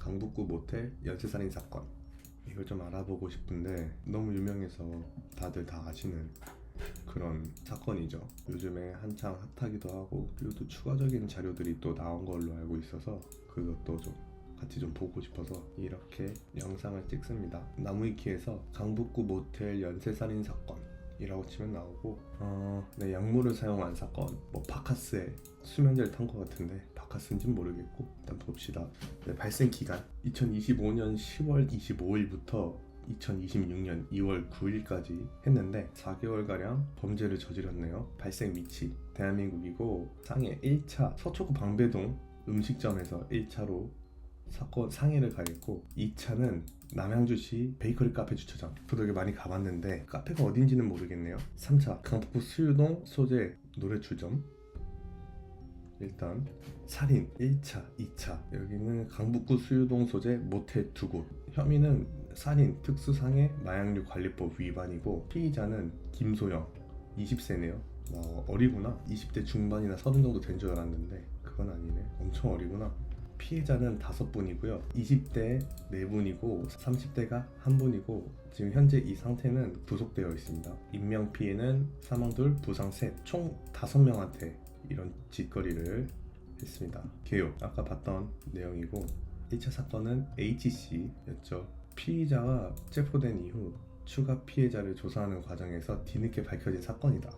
강북구 모텔 연쇄살인 사건, 이걸 좀 알아보고 싶은데 너무 유명해서 다들 다 아시는 그런 사건이죠. 요즘에 한창 핫하기도 하고, 그리고 또 추가적인 자료들이 또 나온 걸로 알고 있어서 그것도 좀 같이 좀 보고 싶어서 이렇게 영상을 찍습니다. 나무위키에서 강북구 모텔 연쇄살인 사건 이라고 치면 나오고, 네, 약물을 사용한 사건, 뭐 바카스에 수면제를 탄 것 같은데 바카스인지는 모르겠고, 일단 봅시다. 네, 발생 기간 2025년 10월 25일부터 2026년 2월 9일까지 했는데 4개월가량 범죄를 저질렀네요. 발생 위치 대한민국이고, 상해 1차 서초구 방배동 음식점에서 1차로 사건 상해를 가했고, 2차는 남양주시 베이커리 카페 주차장. 저도 여기 많이 가봤는데 카페가 어딘지는 모르겠네요. 3차 강북구 수유동 소재 노래주점. 일단 살인 1차, 2차. 여기는 강북구 수유동 소재 모텔 2곳. 혐의는 살인, 특수상해, 마약류 관리법 위반이고, 피의자는 김소영 20세네요. 어리구나. 20대 중반이나 30 정도 된 줄 알았는데 그건 아니네. 엄청 어리구나. 피해자는 5분이고요. 20대 4분이고 30대가 1분이고, 지금 현재 이 상태는 구속되어 있습니다. 인명피해는 사망 2, 부상 3, 총 5명한테 이런 짓거리를 했습니다. 개요, 아까 봤던 내용이고, 1차 사건은 HC였죠. 피의자가 체포된 이후 추가 피해자를 조사하는 과정에서 뒤늦게 밝혀진 사건이다.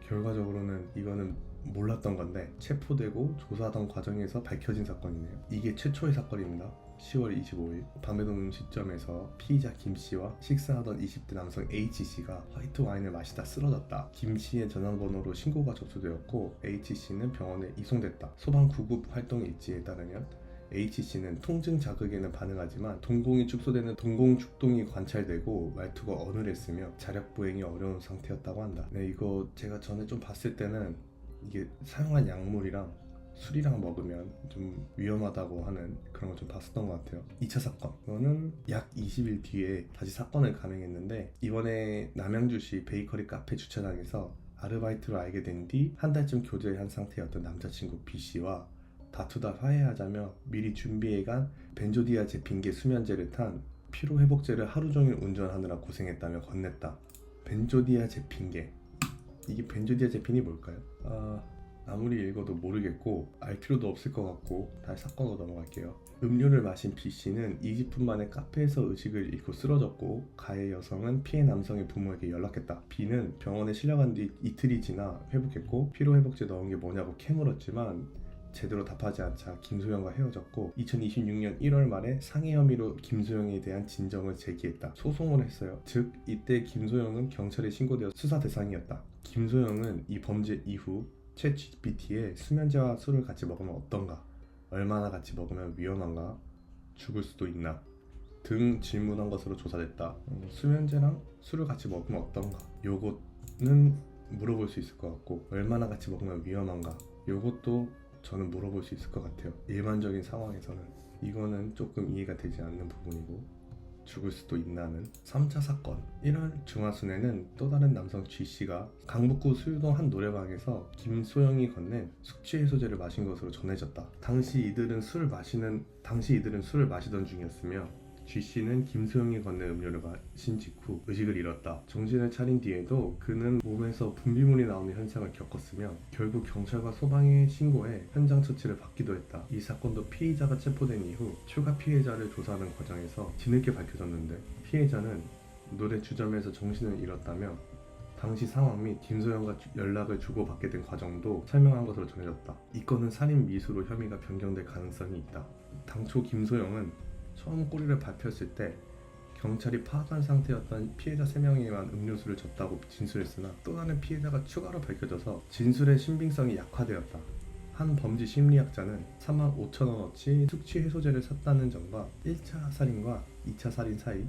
결과적으로는 이거는 몰랐던 건데 체포되고 조사하던 과정에서 밝혀진 사건이네요. 이게 최초의 사건입니다. 10월 25일 방배동 음식점에서 피의자 김씨와 식사하던 20대 남성 H씨가 화이트 와인을 마시다 쓰러졌다. 김씨의 전화번호로 신고가 접수되었고 H씨는 병원에 이송됐다. 소방 구급 활동 일지에 따르면 H씨는 통증 자극에는 반응하지만 동공이 축소되는 동공축동이 관찰되고 말투가 어눌했으며 자력 보행이 어려운 상태였다고 한다. 네, 이거 제가 전에 좀 봤을 때는 이게 사용한 약물이랑 술이랑 먹으면 좀 위험하다고 하는 그런 걸 좀 봤었던 것 같아요. 2차 사건, 이거는 약 20일 뒤에 다시 사건을 감행했는데, 이번에 남양주시 베이커리 카페 주차장에서 아르바이트로 알게 된 뒤 한 달쯤 교제한 상태였던 남자친구 B씨와 다투다 화해하자며 미리 준비해간 벤조디아제핀계 수면제를 탄 피로회복제를 하루 종일 운전하느라 고생했다며 건넸다. 벤조디아제핀계, 이게 벤조디아제핀이 뭘까요? 아무리 읽어도 모르겠고 알 필요도 없을 것 같고 다시 사건으로 넘어갈게요. 음료를 마신 B씨는 20분 만에 카페에서 의식을 잃고 쓰러졌고, 가해 여성은 피해 남성의 부모에게 연락했다. B는 병원에 실려간 뒤 이틀이 지나 회복했고, 피로회복제 넣은 게 뭐냐고 캐물었지만 제대로 답하지 않자 김소영과 헤어졌고, 2026년 1월 말에 상해 혐의로 김소영에 대한 진정을 제기했다. 소송을 했어요. 즉 이때 김소영은 경찰에 신고되어 수사 대상이었다. 김소영은 이 범죄 이후 챗GPT에 수면제와 술을 같이 먹으면 어떤가, 얼마나 같이 먹으면 위험한가, 죽을 수도 있나 등 질문한 것으로 조사됐다. 수면제랑 술을 같이 먹으면 어떤가, 요거는 물어볼 수 있을 것 같고, 얼마나 같이 먹으면 위험한가, 요것도 저는 물어볼 수 있을 것 같아요. 일반적인 상황에서는 이거는 조금 이해가 되지 않는 부분이고, 죽을 수도 있나는. 3차 사건 1월 중하순에는 또 다른 남성 G씨가 강북구 수유동 한 노래방에서 김소영이 건넨 숙취해소제를 마신 것으로 전해졌다. 당시 이들은 술을 마시던 중이었으며 G씨는 김소영이 건넨 음료를 마신 직후 의식을 잃었다. 정신을 차린 뒤에도 그는 몸에서 분비물이 나오는 현상을 겪었으며 결국 경찰과 소방에 신고해 현장 처치를 받기도 했다. 이 사건도 피의자가 체포된 이후 추가 피해자를 조사하는 과정에서 뒤늦게 밝혀졌는데, 피해자는 노래 주점에서 정신을 잃었다며 당시 상황 및 김소영과 연락을 주고받게 된 과정도 설명한 것으로 전해졌다. 이 건은 살인 미수로 혐의가 변경될 가능성이 있다. 당초 김소영은 처음 꼬리를 밟혔을 때 경찰이 파악한 상태였던 피해자 3명에만 음료수를 줬다고 진술했으나, 또 다른 피해자가 추가로 밝혀져서 진술의 신빙성이 약화되었다. 한 범죄 심리학자는 35,000원어치 숙취해소제를 샀다는 점과 1차 살인과 2차 살인 사이,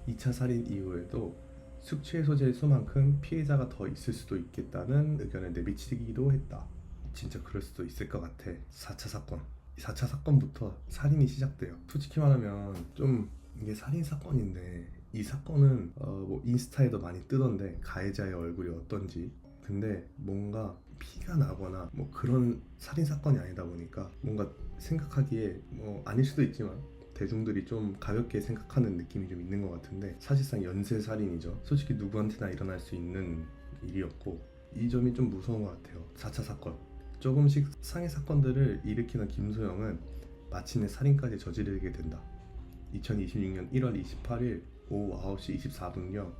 2차 살인 이후에도 숙취해소제의 수만큼 피해자가 더 있을 수도 있겠다는 의견을 내비치기도 했다. 진짜 그럴 수도 있을 것 같아. 4차 사건, 4차 사건부터 살인이 시작돼요. 솔직히 말하면 좀 이게 살인 사건인데, 이 사건은 뭐 인스타에도 많이 뜨던데 가해자의 얼굴이 어떤지. 근데 뭔가 피가 나거나 뭐 그런 살인 사건이 아니다 보니까 뭔가 생각하기에 뭐 아닐 수도 있지만 대중들이 좀 가볍게 생각하는 느낌이 좀 있는 것 같은데 사실상 연쇄살인이죠. 솔직히 누구한테나 일어날 수 있는 일이었고 이 점이 좀 무서운 것 같아요. 4차 사건 조금씩 상해 사건들을 일으키는 김소영은 마침내 살인까지 저지르게 된다. 2026년 1월 28일 오후 9시 24분경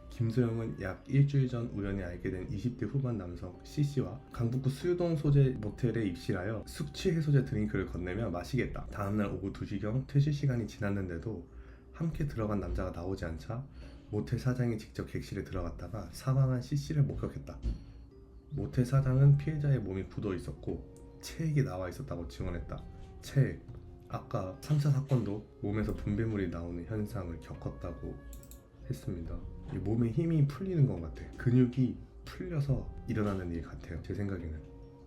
김소영은 약 일주일 전 우연히 알게 된 20대 후반 남성 C씨와 강북구 수유동 소재 모텔에 입실하여 숙취 해소제 드링크를 건네며 마시겠다. 다음날 오후 2시경 퇴실 시간이 지났는데도 함께 들어간 남자가 나오지 않자 모텔 사장이 직접 객실에 들어갔다가 사망한 C씨를 목격했다. 모텔 사장은 피해자의 몸이 굳어 있었고 체액이 나와 있었다고 증언했다. 체액. 아까 3차 사건도 몸에서 분비물이 나오는 현상을 겪었다고 했습니다. 몸에 힘이 풀리는 것 같아. 근육이 풀려서 일어나는 일 같아요, 제 생각에는.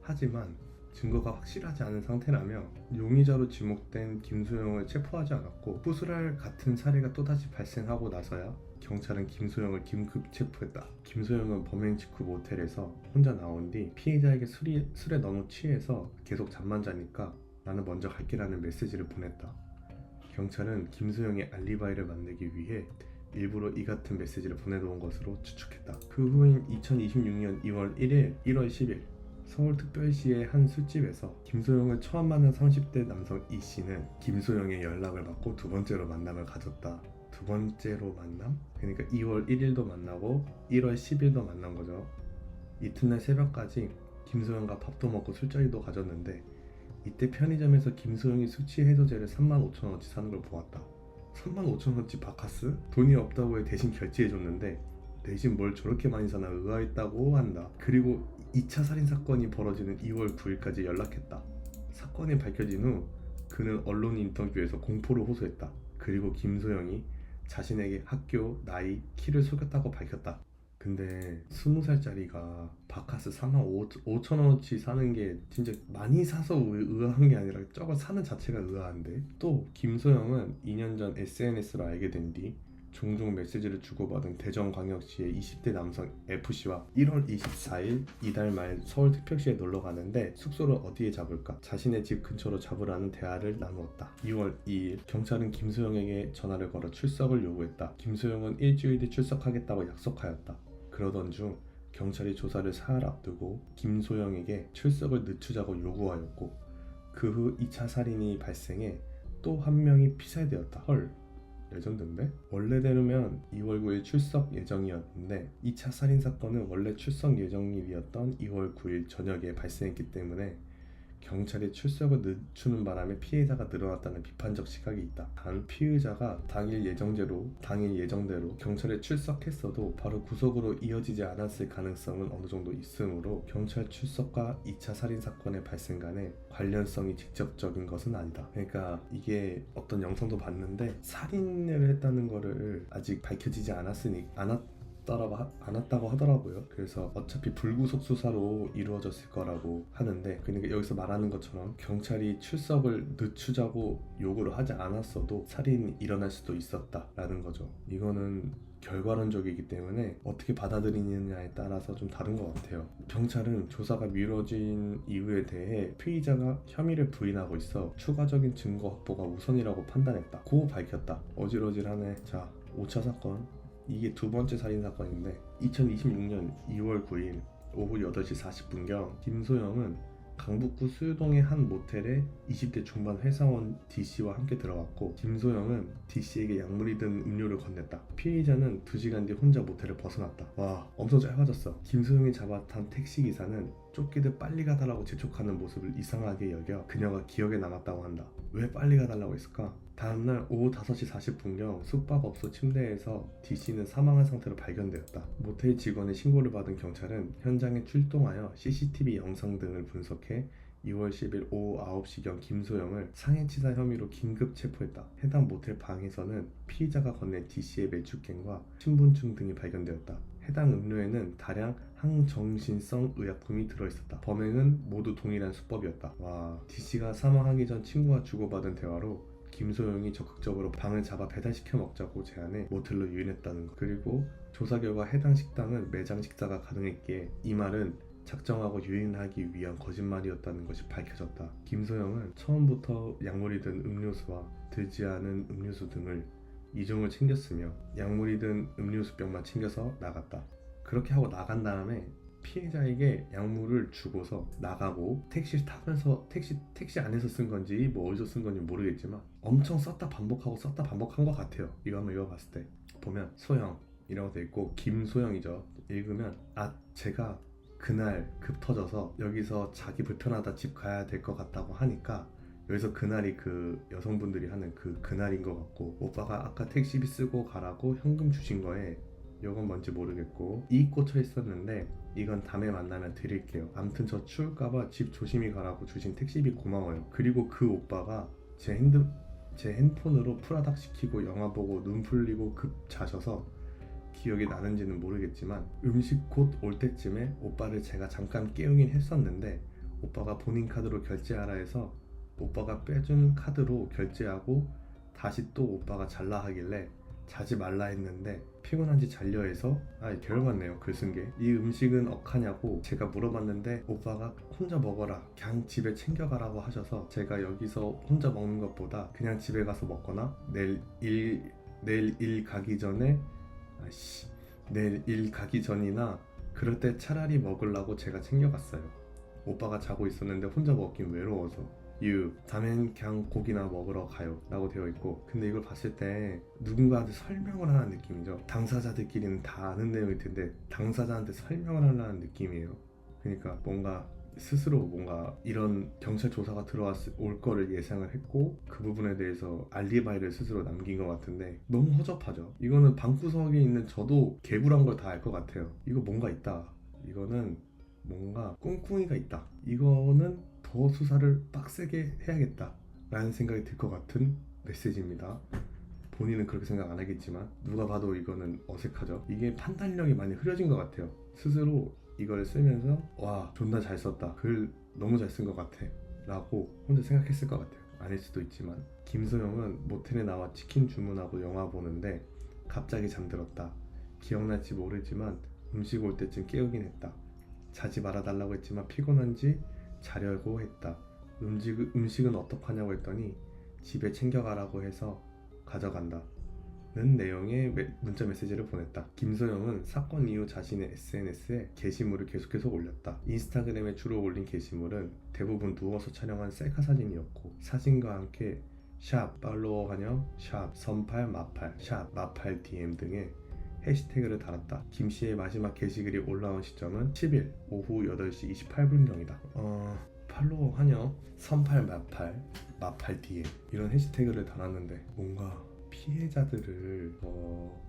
하지만 증거가 확실하지 않은 상태라며 용의자로 지목된 김소영을 체포하지 않았고 후술할 같은 사례가 또다시 발생하고 나서야 경찰은 김소영을 긴급 체포했다. 김소영은 범행 직후 모텔에서 혼자 나온 뒤 피해자에게 술에 너무 취해서 계속 잠만 자니까 나는 먼저 갈게라는 메시지를 보냈다. 경찰은 김소영의 알리바이를 만들기 위해 일부러 이 같은 메시지를 보내놓은 것으로 추측했다. 그 후인 2026년 2월 1일, 1월 10일 서울특별시의 한 술집에서 김소영을 처음 만난 30대 남성 E씨는 김소영의 연락을 받고 두 번째로 만남을 가졌다. 두 번째로 만남? 그러니까 2월 1일도 만나고 1월 10일도 만난 거죠. 이튿날 새벽까지 김소영과 밥도 먹고 술자리도 가졌는데 이때 편의점에서 김소영이 숙취 해소제를 35,000원어치 사는 걸 보았다. 35,000원어치 바카스? 돈이 없다고 해 대신 결제해줬는데 대신 뭘 저렇게 많이 사나 의아했다고 한다. 그리고 2차 살인사건이 벌어지는 2월 9일까지 연락했다. 사건이 밝혀진 후 그는 언론 인터뷰에서 공포를 호소했다. 그리고 김소영이 자신에게 학교, 나이, 키를 속였다고 밝혔다. 근데 20살짜리가 바카스 45,000원어치 사는 게 진짜 많이 사서 의아한 게 아니라 저거 사는 자체가 의아한데. 또 김소영은 2년 전 SNS로 알게 된 뒤 종종 메시지를 주고받은 대전광역시의 20대 남성 F씨와 1월 24일 이달 말 서울특별시에 놀러 가는데 숙소를 어디에 잡을까? 자신의 집 근처로 잡으라는 대화를 나누었다. 2월 2일 경찰은 김소영에게 전화를 걸어 출석을 요구했다. 김소영은 일주일 뒤 출석하겠다고 약속하였다. 그러던 중 경찰이 조사를 사흘 앞두고 김소영에게 출석을 늦추자고 요구하였고 그 후 2차 살인이 발생해 또 한 명이 피살되었다. 헐, 레전드인데? 원래대로면 2월 9일 출석 예정이었는데 2차 살인사건은 원래 출석 예정일이었던 2월 9일 저녁에 발생했기 때문에 경찰이 출석을 늦추는 바람에 피해자가 늘어났다는 비판적 시각이 있다. 단 피의자가 당일 예정대로 경찰에 출석했어도 바로 구속으로 이어지지 않았을 가능성은 어느 정도 있으므로 경찰 출석과 2차 살인사건의 발생 간에 관련성이 직접적인 것은 아니다. 그러니까 이게 어떤 영상도 봤는데 살인을 했다는 거를 아직 밝혀지지 않았다고 하더라고요. 그래서 어차피 불구속 수사로 이루어졌을 거라고 하는데, 그러니까 여기서 말하는 것처럼 경찰이 출석을 늦추자고 요구를 하지 않았어도 살인이 일어날 수도 있었다라는 거죠. 이거는 결과론적이기 때문에 어떻게 받아들이느냐에 따라서 좀 다른 것 같아요. 경찰은 조사가 미뤄진 이유에 대해 피의자가 혐의를 부인하고 있어 추가적인 증거 확보가 우선이라고 판단했다 고 밝혔다. 어질어질하네. 자, 5차 사건, 이게 두 번째 살인사건인데 2026년 2월 9일 오후 8시 40분경 김소영은 강북구 수유동의 한 모텔에 20대 중반 회사원 D씨와 함께 들어갔고 김소영은 D씨에게 약물이 든 음료를 건넸다. 피의자는 2시간 뒤 혼자 모텔을 벗어났다. 와, 엄청 짧아졌어. 김소영이 잡아탄 택시기사는 쫓기듯 빨리 가달라고 재촉하는 모습을 이상하게 여겨 그녀가 기억에 남았다고 한다. 왜 빨리 가달라고 했을까? 다음날 오후 5시 40분경 숙박업소 침대에서 D씨는 사망한 상태로 발견되었다. 모텔 직원의 신고를 받은 경찰은 현장에 출동하여 CCTV 영상 등을 분석해 2월 10일 오후 9시경 김소영을 상해치사 혐의로 긴급 체포했다. 해당 모텔 방에서는 피의자가 건넨 D씨의 매출캔과 신분증 등이 발견되었다. 해당 음료에는 다량 항정신성 의약품이 들어있었다. 범행은 모두 동일한 수법이었다. 와, D씨가 사망하기 전 친구와 주고받은 대화로 김소영이 적극적으로 방을 잡아 배달시켜 먹자고 제안해 모텔로 유인했다는 것. 그리고 조사 결과 해당 식당은 매장 식사가 가능했기에 이 말은 작정하고 유인하기 위한 거짓말이었다는 것이 밝혀졌다. 김소영은 처음부터 약물이 든 음료수와 들지 않은 음료수 등을 이종을 챙겼으며 약물이 든 음료수병만 챙겨서 나갔다. 그렇게 하고 나간 다음에 피해자에게 약물을 주고서 나가고 택시를 타면서 택시 안에서 쓴 건지 뭐 어디서 쓴 건지 모르겠지만 엄청 썼다 반복하고 썼다 반복한 것 같아요. 이거 한번 읽어봤을 때 보면 소영이라고 돼 있고 김소영이죠. 읽으면 제가 그날 급 터져서 여기서 자기 불편하다 집 가야 될 것 같다고 하니까 여기서 그날이 그 여성분들이 하는 그날인 것 같고, 오빠가 아까 택시비 쓰고 가라고 현금 주신 거에 이건 뭔지 모르겠고 이익 꽂혀 있었는데 이건 다음에 만나면 드릴게요. 암튼 저 추울까봐 집 조심히 가라고 주신 택시비 고마워요. 그리고 그 오빠가 제 핸폰으로 프라닥 시키고 영화 보고 눈 풀리고 급 자셔서 기억이 나는지는 모르겠지만 음식 곧 올 때쯤에 오빠를 제가 잠깐 깨우긴 했었는데 오빠가 본인 카드로 결제하라 해서 오빠가 빼준 카드로 결제하고 다시 또 오빠가 잘라 하길래 자지 말라 했는데 피곤한지 잘려 해서 결 같네요. 글 쓴 게. 이 음식은 억하냐고 제가 물어봤는데 오빠가 혼자 먹어라 그냥 집에 챙겨가라고 하셔서 제가 여기서 혼자 먹는 것보다 그냥 집에 가서 먹거나 내일 일 가기 전이나 그럴 때 차라리 먹으려고 제가 챙겨갔어요. 오빠가 자고 있었는데 혼자 먹긴 외로워서. 다음엔 그냥 고기나 먹으러 가요 라고 되어 있고, 근데 이걸 봤을 때 누군가한테 설명을 하는 느낌이죠. 당사자들끼리는 다 아는 내용일 텐데 당사자한테 설명을 하는 느낌이에요. 그러니까 뭔가 스스로 뭔가 이런 경찰 조사가 올 거를 예상을 했고 그 부분에 대해서 알리바이를 스스로 남긴 것 같은데 너무 허접하죠. 이거는 방구석에 있는 저도 개구란 걸 다 알 것 같아요. 이거 뭔가 있다. 이거는 뭔가 꿍꿍이가 있다. 이거는 더 수사를 빡세게 해야겠다 라는 생각이 들 것 같은 메시지입니다. 본인은 그렇게 생각 안 하겠지만 누가 봐도 이거는 어색하죠. 이게 판단력이 많이 흐려진 것 같아요. 스스로 이걸 쓰면서 와 존나 잘 썼다, 글 너무 잘 쓴 것 같아 라고 혼자 생각했을 것 같아요. 아닐 수도 있지만 김소영은 모텔에 나와 치킨 주문하고 영화 보는데 갑자기 잠들었다. 기억날지 모르지만 음식 올 때쯤 깨우긴 했다. 자지 말아달라고 했지만 피곤한지 자려고 했다. 음식은 어떡하냐고 했더니 집에 챙겨가라고 해서 가져간다 는 내용의 문자 메시지를 보냈다. 김소영은 사건 이후 자신의 SNS에 게시물을 계속해서 올렸다. 인스타그램에 주로 올린 게시물은 대부분 누워서 촬영한 셀카 사진이었고 사진과 함께 샵 팔로워 환영, 샵 선팔 마팔, 샵 마팔 DM 등의 해시태그를 달았다. 김씨의 마지막 게시글이 올라온 시점은 10일 오후 8시 28분경이다. 팔로워 환영, 선팔 마팔, 마팔 DM 이런 해시태그를 달았는데 뭔가 피해자들을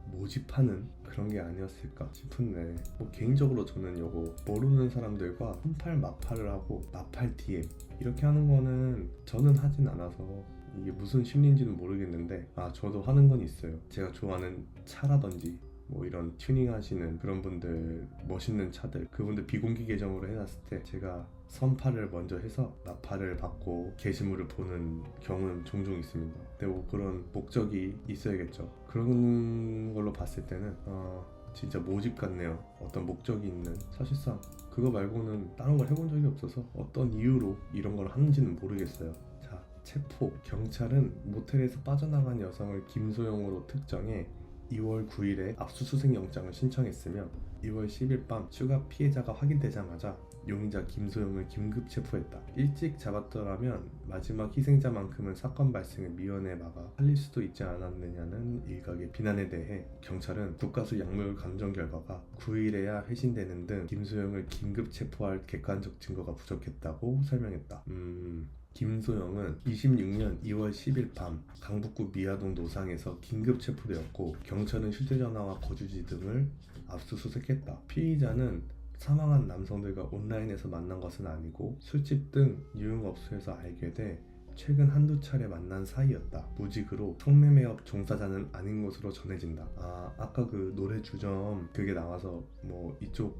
모집하는 그런 게 아니었을까 싶은데 개인적으로 저는 요거 모르는 사람들과 선팔 마팔을 하고 마팔 DM 이렇게 하는 거는 저는 하진 않아서 이게 무슨 심리인지는 모르겠는데 저도 하는 건 있어요. 제가 좋아하는 차라든지 뭐 이런 튜닝 하시는 그런 분들 멋있는 차들 그분들 비공개 계정으로 해놨을 때 제가 선팔을 먼저 해서 나팔을 받고 게시물을 보는 경우는 종종 있습니다. 근데 뭐 그런 목적이 있어야겠죠. 그런 걸로 봤을 때는 진짜 모집 같네요. 어떤 목적이 있는. 사실상 그거 말고는 다른 걸 해본 적이 없어서 어떤 이유로 이런 걸 하는지는 모르겠어요. 자, 체포. 경찰은 모텔에서 빠져나간 여성을 김소영으로 특정해 2월 9일에 압수수색 영장을 신청했으며 2월 10일 밤 추가 피해자가 확인되자마자 용의자 김소영을 긴급 체포했다. 일찍 잡았더라면 마지막 희생자만큼은 사건 발생을 미연에 막아 살릴 수도 있지 않았느냐는 일각의 비난에 대해 경찰은 국가수 약물 감정 결과가 9일에야 회신되는 등 김소영을 긴급 체포할 객관적 증거가 부족했다고 설명했다. 김소영은 26년 2월 10일 밤 강북구 미아동 노상에서 긴급 체포되었고 경찰은 휴대전화와 거주지 등을 압수수색했다. 피의자는 사망한 남성들과 온라인에서 만난 것은 아니고 술집 등 유흥업소에서 알게 돼 최근 한두 차례 만난 사이였다. 무직으로 성매매업 종사자는 아닌 것으로 전해진다. 아까 그 노래 주점 그게 나와서 뭐 이쪽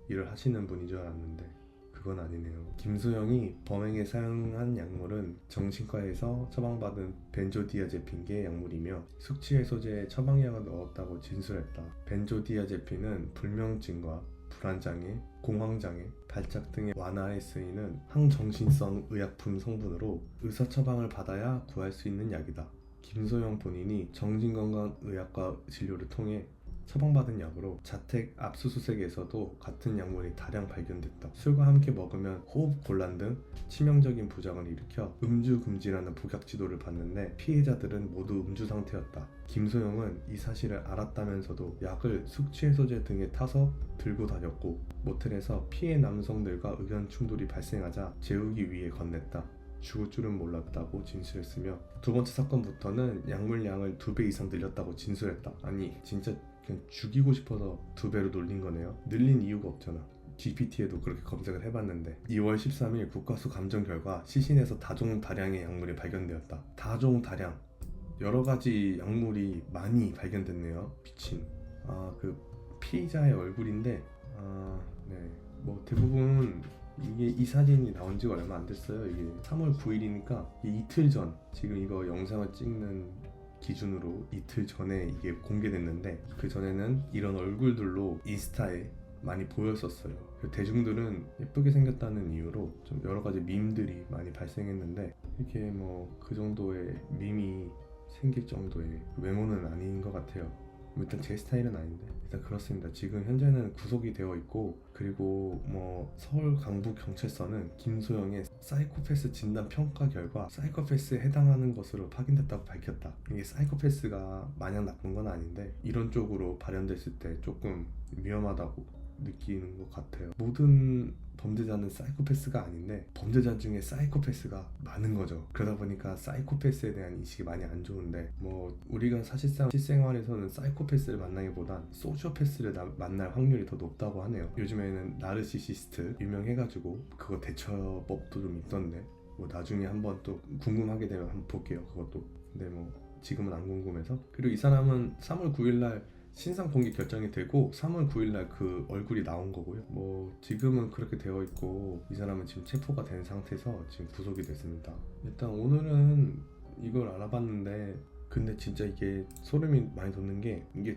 일을 하시는 분인 줄 알았는데 그건 아니네요. 김소영이 범행에 사용한 약물은 정신과에서 처방받은 벤조디아제핀계 약물이며 숙취해소제에 처방약을 넣었다고 진술했다. 벤조디아제핀은 불면증과 불안장애, 공황장애, 발작 등의 완화에 쓰이는 항정신성 의약품 성분으로 의사 처방을 받아야 구할 수 있는 약이다. 김소영 본인이 정신건강의학과 진료를 통해 처방받은 약으로 자택 압수수색에서도 같은 약물이 다량 발견됐다. 술과 함께 먹으면 호흡곤란 등 치명적인 부작용을 일으켜 음주 금지라는 복약 지도를 받는데 피해자들은 모두 음주 상태였다. 김소영은 이 사실을 알았다면서도 약을 숙취해소제 등에 타서 들고 다녔고 모텔에서 피해 남성들과 의견 충돌이 발생하자 재우기 위해 건넸다. 죽을 줄은 몰랐다고 진술했으며 두 번째 사건부터는 약물량을 2배 이상 늘렸다고 진술했다. 아니 진짜 그냥 죽이고 싶어서 2배로 놀린 거네요. 늘린 이유가 없잖아. GPT에도 그렇게 검색을 해봤는데 2월 13일 국가수 감정 결과 시신에서 다종 다량의 약물이 발견되었다. 다종 다량 여러 가지 약물이 많이 발견됐네요. 미친. 그 피의자의 얼굴인데 네. 뭐 대부분 이게 이 사진이 나온 지가 얼마 안 됐어요. 이게 3월 9일이니까 이틀 전, 지금 이거 영상을 찍는 기준으로 이틀 전에 이게 공개됐는데 그 전에는 이런 얼굴들로 인스타에 많이 보였었어요. 대중들은 예쁘게 생겼다는 이유로 좀 여러 가지 밈들이 많이 발생했는데 이게 뭐 그 정도의 밈이 생길 정도의 외모는 아닌 것 같아요. 일단 제 스타일은 아닌데 일단 그렇습니다. 지금 현재는 구속이 되어 있고 그리고 뭐 서울 강북경찰서는 김소영의 사이코패스 진단 평가 결과 사이코패스에 해당하는 것으로 확인됐다고 밝혔다. 이게 사이코패스가 마냥 나쁜 건 아닌데 이런 쪽으로 발현됐을 때 조금 위험하다고 느끼는 것 같아요. 모든 범죄자는 사이코패스가 아닌데 범죄자 중에 사이코패스가 많은 거죠. 그러다 보니까 사이코패스에 대한 인식이 많이 안 좋은데 뭐 우리가 사실상 실생활에서는 사이코패스를 만나기보단 소시오패스를 만날 확률이 더 높다고 하네요. 요즘에는 나르시시스트 유명해가지고 그거 대처법도 좀 있던데 뭐 나중에 한번 또 궁금하게 되면 한번 볼게요. 그것도. 근데 뭐 지금은 안 궁금해서. 그리고 이 사람은 3월 9일날 신상 공개 결정이 되고 3월 9일날 그 얼굴이 나온 거고요. 뭐 지금은 그렇게 되어 있고 이 사람은 지금 체포가 된 상태에서 지금 구속이 됐습니다. 일단 오늘은 이걸 알아봤는데 근데 진짜 이게 소름이 많이 돋는 게 이게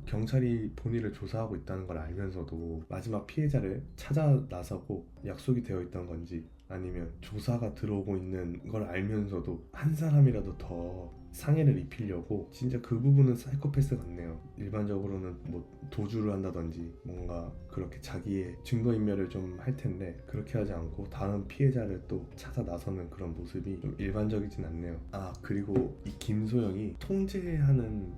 경찰이 본인을 조사하고 있다는 걸 알면서도 마지막 피해자를 찾아 나서고 약속이 되어 있던 건지 아니면 조사가 들어오고 있는 걸 알면서도 한 사람이라도 더 상해를 입히려고 진짜 그 부분은 사이코패스 같네요. 일반적으로는 뭐 도주를 한다든지 뭔가 그렇게 자기의 증거인멸을 좀 할 텐데 그렇게 하지 않고 다른 피해자를 또 찾아 나서는 그런 모습이 좀 일반적이진 않네요. 그리고 이 김소영이 통제하는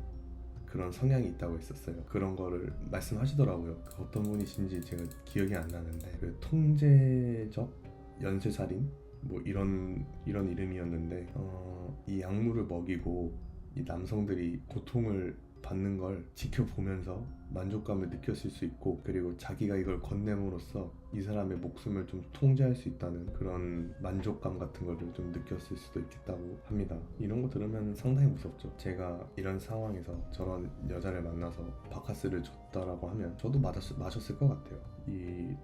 그런 성향이 있다고 했었어요. 그런 거를 말씀하시더라고요. 어떤 분이신지 제가 기억이 안 나는데 그 통제적 연쇄살인 뭐 이런 이름이었는데 이 약물을 먹이고 이 남성들이 고통을 받는 걸 지켜보면서 만족감을 느꼈을 수 있고 그리고 자기가 이걸 건냄으로써 이 사람의 목숨을 좀 통제할 수 있다는 그런 만족감 같은 걸 좀 느꼈을 수도 있겠다고 합니다. 이런 거 들으면 상당히 무섭죠. 제가 이런 상황에서 저런 여자를 만나서 바카스를 줬다라고 하면 저도 마셨을 것 같아요.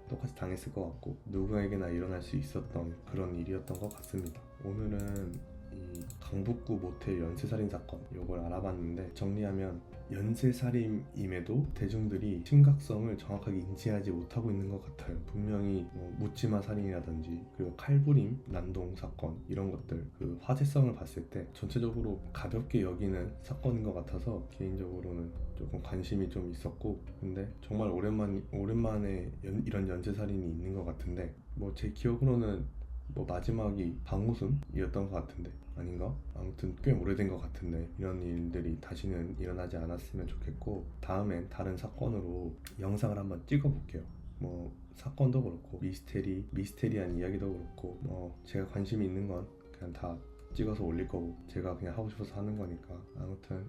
똑같이 당했을 것 같고 누구에게나 일어날 수 있었던 그런 일이었던 것 같습니다. 오늘은 이 강북구 모텔 연쇄살인 사건 이걸 알아봤는데 정리하면 연쇄살인임에도 대중들이 심각성을 정확하게 인지하지 못하고 있는 것 같아요. 분명히 뭐 묻지마 살인이라든지 그리고 칼부림, 난동 사건 이런 것들 그 화제성을 봤을 때 전체적으로 가볍게 여기는 사건인 것 같아서 개인적으로는 조금 관심이 좀 있었고 근데 정말 오랜만에 이런 연쇄살인이 있는 것 같은데 뭐 제 기억으로는 뭐 마지막이 방호순이었던 것 같은데 아닌가? 아무튼 꽤 오래된 것 같은데 이런 일들이 다시는 일어나지 않았으면 좋겠고 다음엔 다른 사건으로 영상을 한번 찍어볼게요. 뭐 사건도 그렇고 미스테리한 이야기도 그렇고 뭐 제가 관심이 있는 건 그냥 다 찍어서 올릴 거고 제가 그냥 하고 싶어서 하는 거니까 아무튼